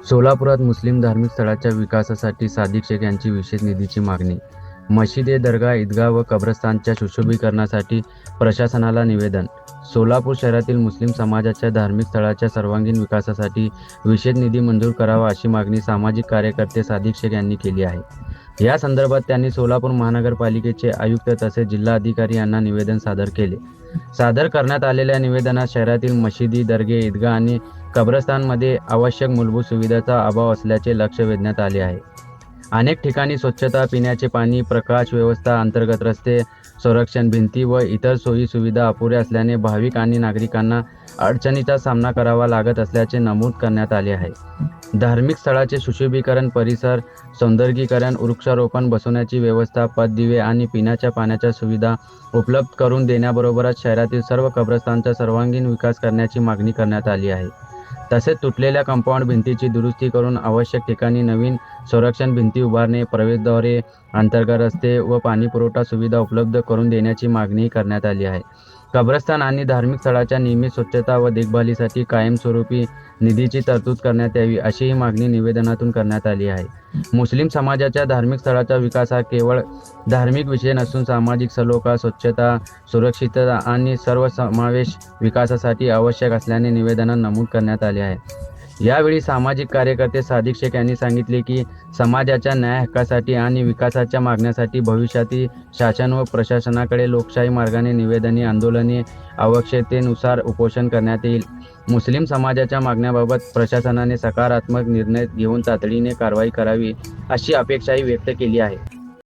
सोलापुरात मुस्लिम धार्मिक स्थळाच्या विकासासाठी सादिक शेख यांची विशेष निधीची मागणी. मशिदी, दर्गा, ईदगाह व कब्रस्तानच्या सुशोभीकरणासाठी प्रशासनाला निवेदन. सोलापूर शहरातील मुस्लिम समाजाच्या धार्मिक स्थळाच्या सर्वांगीण विकासासाठी विशेष निधी मंजूर करावा अशी मागणी सामाजिक कार्यकर्ते सादिक शेख यांनी केली आहे. या संदर्भात त्यांनी सोलापूर महानगरपालिकेचे आयुक्त तसेच जिल्हाधिकारी यांना निवेदन सादर केले. सादर करण्यात आलेल्या निवेदनात शहरातील मशिदी, दर्गे, ईदगाह आणि कब्रस्तानमध्ये आवश्यक मूलभूत सुविधांचा अभाव असल्याचे लक्ष वेधण्यात आले आहे. अनेक ठिकाणी स्वच्छता, पिण्याचे पाणी, प्रकाश व्यवस्था, अंतर्गत रस्ते, संरक्षण भिंती व इतर सोयी सुविधा अपुऱ्या असल्याने भाविक आणि नागरिकांना अडचणीचा सामना करावा लागत असल्याचे नमूद करण्यात आले आहे. धार्मिक स्थळाचे सुशोभीकरण, परिसर सौंदर्यीकरण, वृक्षारोपण, बसवण्याची व्यवस्था, पथदिवे आणि पिण्याच्या पाण्याच्या सुविधा उपलब्ध करून देण्याबरोबरच शहरातील सर्व कब्रस्तानचा सर्वांगीण विकास करण्याची मागणी करण्यात आली आहे. तसेच तुटलेल्या कंपाऊंड भिंतीची दुरुस्ती करून आवश्यक ठिकाणी नवीन संरक्षण भिंती उभारणे, प्रवेशद्वारे, अंतर्गत रस्ते व पाणीपुरवठा सुविधा उपलब्ध करून देण्याची मागणी करण्यात आली आहे. कब्रस्तान आणि धार्मिक स्थळाच्या नियमित स्वच्छता व देखभालीसाठी कायमस्वरूपी निधीची तरतूद करण्यात यावी अशीही मागणी निवेदनातून करण्यात आली आहे. मुस्लिम समाजाच्या धार्मिक स्थळाचा विकास हा केवळ धार्मिक विषय नसून सामाजिक सलोखा, स्वच्छता, सुरक्षितता आणि सर्वसमावेश विकासासाठी आवश्यक असल्याने निवेदनात नमूद करण्यात आले आहे. यावेळी सामाजिक कार्यकर्ते सादिक शेख यांनी सांगितले की समाजाच्या न्याय हक्कासाठी आणि विकासाच्या मागण्यासाठी भविष्यातील शासन व प्रशासनाकडे लोकशाही मार्गाने निवेदने, आंदोलने, आवश्यकतेनुसार उपोषण करण्यात येईल. मुस्लिम समाजाच्या मागण्याबाबत प्रशासनाने सकारात्मक निर्णय घेऊन तातडीने कारवाई करावी अशी अपेक्षाही व्यक्त केली आहे.